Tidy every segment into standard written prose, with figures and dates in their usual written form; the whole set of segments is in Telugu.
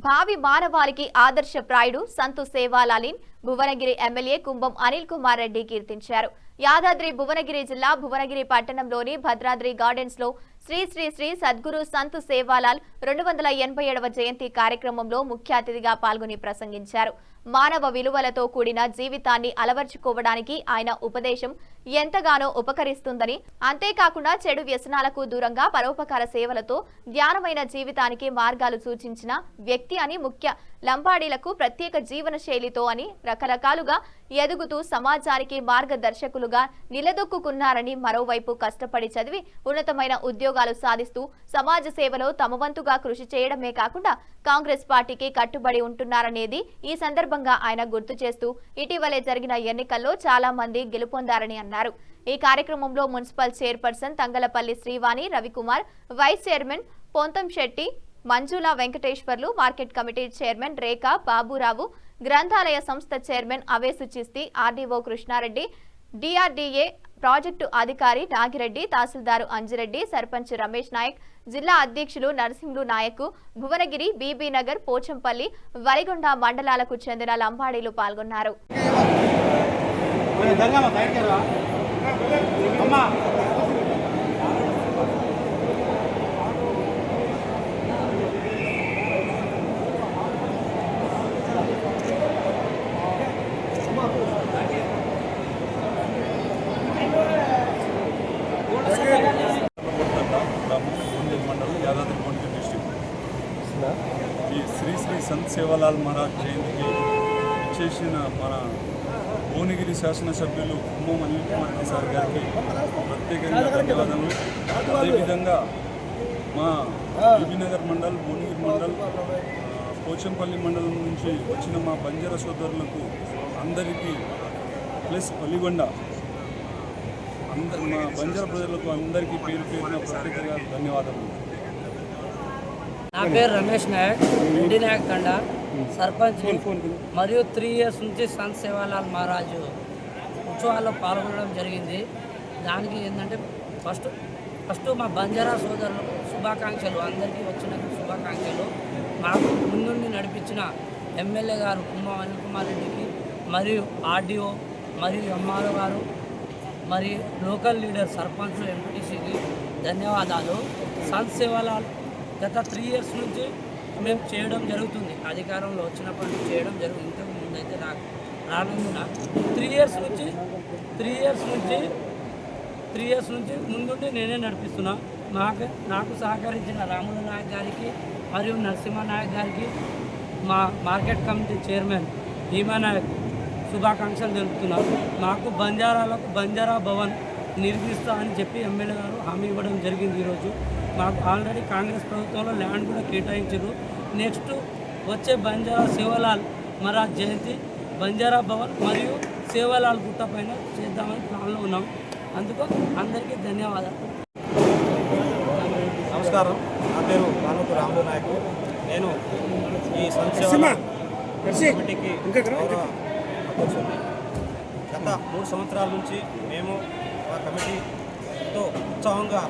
భావి మానవాళికి ఆదర్శప్రాయుడు సంతు సేవాలాలిన్ భువనగిరి ఎమ్మెల్యే కుంభం అనిల్ కుమార్ రెడ్డి కీర్తించారు. యాదాద్రి భువనగిరి జిల్లా భువనగిరి పట్టణంలోని భద్రాద్రి గార్డెన్స్ లో శ్రీ శ్రీ శ్రీ సద్గురు సంతు సేవాలాల్ 287వ జయంతి కార్యక్రమంలో ముఖ్య అతిథిగా పాల్గొని ప్రసంగించారు. మానవ విలువలతో కూడిన జీవితాన్ని అలవర్చుకోవడానికి ఆయన ఉపదేశం ఎంతగానో ఉపకరిస్తుందని, అంతేకాకుండా చెడు వ్యసనాలకు దూరంగా పరోపకార సేవలతో ధ్యానమైన జీవితానికి మార్గాలు సూచించిన వ్యక్తి అని, ముఖ్య లంబాడీలకు ప్రత్యేక జీవన శైలితో అని రకరకాలుగా ఎదుగుతూ సమాజానికి మార్గదర్శకులుగా నిలదొక్కున్నారని, మరోవైపు కష్టపడి చదివి ఉన్నతమైన ఉద్యోగాలు సాధిస్తూ సమాజ సేవలో తమ వంతుగా కృషి చేయడమే కాకుండా కాంగ్రెస్ పార్టీకి కట్టుబడి ఉంటున్నారనేది ఈ సందర్భంగా ఆయన గుర్తు చేస్తూ ఇటీవలే జరిగిన ఎన్నికల్లో చాలా మంది గెలుపొందారని అన్నారు. ఈ కార్యక్రమంలో municipal chairperson Thangalapalli Srivani Ravikumar, vice chairman Pontham Shetty, Manjula Venkateswarlu, market committee chairman Rekha Baburao, గ్రంథాలయ సంస్థ chairman Avesu Chisti, RDO Krishnareddy, DRDA project అధికారి నాగిరెడ్డి, తహసీల్దారు అంజిరెడ్డి, సర్పంచ్ రమేష్ నాయక్, జిల్లా అధ్యక్షులు నరసింహులు నాయక్, భువనగిరి, బీబీ నగర్, పోచంపల్లి, వరిగొండ మండలాలకు చెందిన లంబాడీలు పాల్గొన్నారు. యాదాద్రి భువనగిరి డిస్ట్రిక్ట్ ఈ శ్రీ శ్రీ సంత్ సేవాలాల్ మహారాజ్ జయంతికి చేసిన మన భువనగిరి శాసనసభ్యులు కుంభం అనిల్ కుమార్ రెడ్డి సార్ గారికి ప్రత్యేకంగా ధన్యవాదాలు. అదేవిధంగా మా బీబీనగర్ మండల్, భువనగిరి మండల్, పోచంపల్లి మండలం నుంచి వచ్చిన మా బంజారా సోదరులకు అందరికీ ప్లస్ వలిగొండ మా బంజారా ప్రజలకు అందరికీ పేరు పేరున ప్రత్యేకంగా ధన్యవాదాలు. నా పేరు రమేష్ నాయక్, రెడ్డి నాయక్ తండ సర్పంచ్ మరియు 3 years నుంచి సంత్ సేవాలాల్ మహారాజు ఉత్సవాల్లో పాల్గొనడం జరిగింది. దానికి ఏంటంటే ఫస్ట్ మా బంజారా సోదరులకు శుభాకాంక్షలు, అందరికీ వచ్చిన శుభాకాంక్షలు. మాకు ముందుండి నడిపించిన ఎమ్మెల్యే గారు కుంభం అనిల్ కుమార్ రెడ్డికి, మరియు ఆర్డీఓ మరియు ఎంఆర్ఓ గారు, మరియు లోకల్ లీడర్ సర్పంచ్ ఎంపీటీసీకి ధన్యవాదాలు. సంత్ సేవాలాల్ గత 3 years నుంచి మేము చేయడం జరుగుతుంది. అధికారంలో వచ్చినప్పటి నుంచి చేయడం జరుగుతుంది. ఇంతకు ముందు అయితే నాకు రానున్న 3 years నుంచి ముందుండి నేనే నడిపిస్తున్నా. నాకు సహకరించిన రాముల నాయక్ గారికి మరియు నరసింహ నాయక్ గారికి, మా మార్కెట్ కమిటీ చైర్మన్ భీమా నాయక్ శుభాకాంక్షలు తెలుపుతున్నాను. మాకు బంజారాలకు బంజారా భవన్ నిర్మిస్తా అని చెప్పి ఎమ్మెల్యే గారు హామీ ఇవ్వడం జరిగింది. ఈరోజు మాకు ఆల్రెడీ కాంగ్రెస్ ప్రభుత్వంలో ల్యాండ్ కూడా కేటాయించారు. నెక్స్ట్ వచ్చే బంజారా సేవాలాల్ మహారాజ్ జయంతి బంజారా భవన్ మరియు సేవాలాల్ గుట్ట పైన చేద్దామని ప్లాన్లో ఉన్నాం. అందుకు అందరికీ ధన్యవాదాలు. నమస్కారం, నా పేరు కానూరు రాములు నాయక్. నేను ఈ సంత్ సేవాలాల్ కమిటీకి అధ్యక్షుడిని. గత 3 సంవత్సరాల నుంచి మేము మా కమిటీతో ఉత్సాహంగా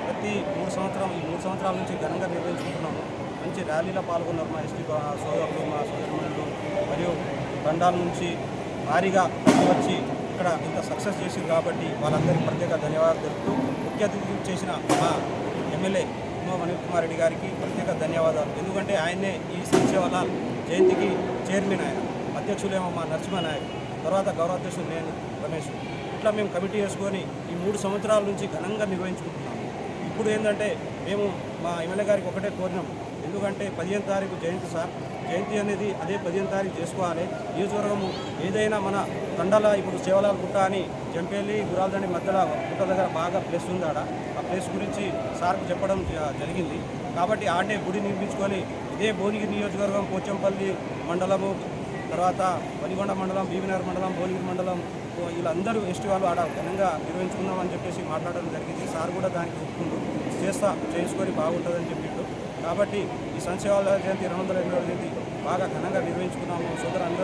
ప్రతి 3 సంవత్సరాల నుంచి ఘనంగా నిర్వహించుకుంటున్నాము. మంచి ర్యాలీలో పాల్గొన్నారు మా ఎస్టీ సోదరులు, మా సోదరులు, మరియు తండాల నుంచి భారీగా వచ్చి ఇక్కడ ఇంత సక్సెస్ చేసింది కాబట్టి వాళ్ళందరికీ ప్రత్యేక ధన్యవాదాలు తెలుపుతూ, ముఖ్య అతిథి చేసిన మా ఎమ్మెల్యే కుంభం అనిల్ కుమార్ రెడ్డి గారికి ప్రత్యేక ధన్యవాదాలు. ఎందుకంటే ఆయన్నే ఈ సంత్ సేవాలాల్ జయంతికి చైర్మన్, ఆయన అధ్యక్షులేమో మా నరసింహ నాయక్, తర్వాత గౌరవాధ్యక్షుడు నేను రమేష్. ఇట్లా మేము కమిటీ వేసుకొని ఈ 3 సంవత్సరాల నుంచి ఘనంగా నిర్వహించుకుంటున్నాము. ఇప్పుడు ఏంటంటే మేము మా ఎమ్మెల్యే గారికి ఒకటే కోరినాం. ఎందుకంటే 15వ తారీఖు జయంతి సార్, జయంతి అనేది అదే 15వ తారీఖు చేసుకోవాలి. నియోజకవర్గము ఏదైనా మన తండాల ఇప్పుడు సేవాలాల్ గుట్ట అని జంపేలి గురాలదండి మధ్యలో గుట్ట దగ్గర బాగా ప్లేస్ ఉంది. ఆ ప్లేస్ గురించి సార్కు చెప్పడం జరిగింది. కాబట్టి ఆడే గుడి నిర్మించుకొని ఇదే భువనగిరి నియోజకవర్గం, పోచంపల్లి మండలము, తర్వాత వరిగొండ మండలం, బీబీనగర్ మండలం, భువనగిరి మండలం వీళ్ళందరూ ఎస్టీ వాళ్ళు ఆడ ఘనంగా నిర్వహించుకుందామని చెప్పేసి మాట్లాడడం జరిగింది. సార్ కూడా దానికి ఒప్పుకుంటూ చేసుకొని బాగుంటుందని చెప్పిండు. కాబట్టి ఈ సంత్ సేవాలాల్ జయంతి 287వ జయంతి బాగా ఘనంగా నిర్వహించుకున్నాము. సోదరు అందరూ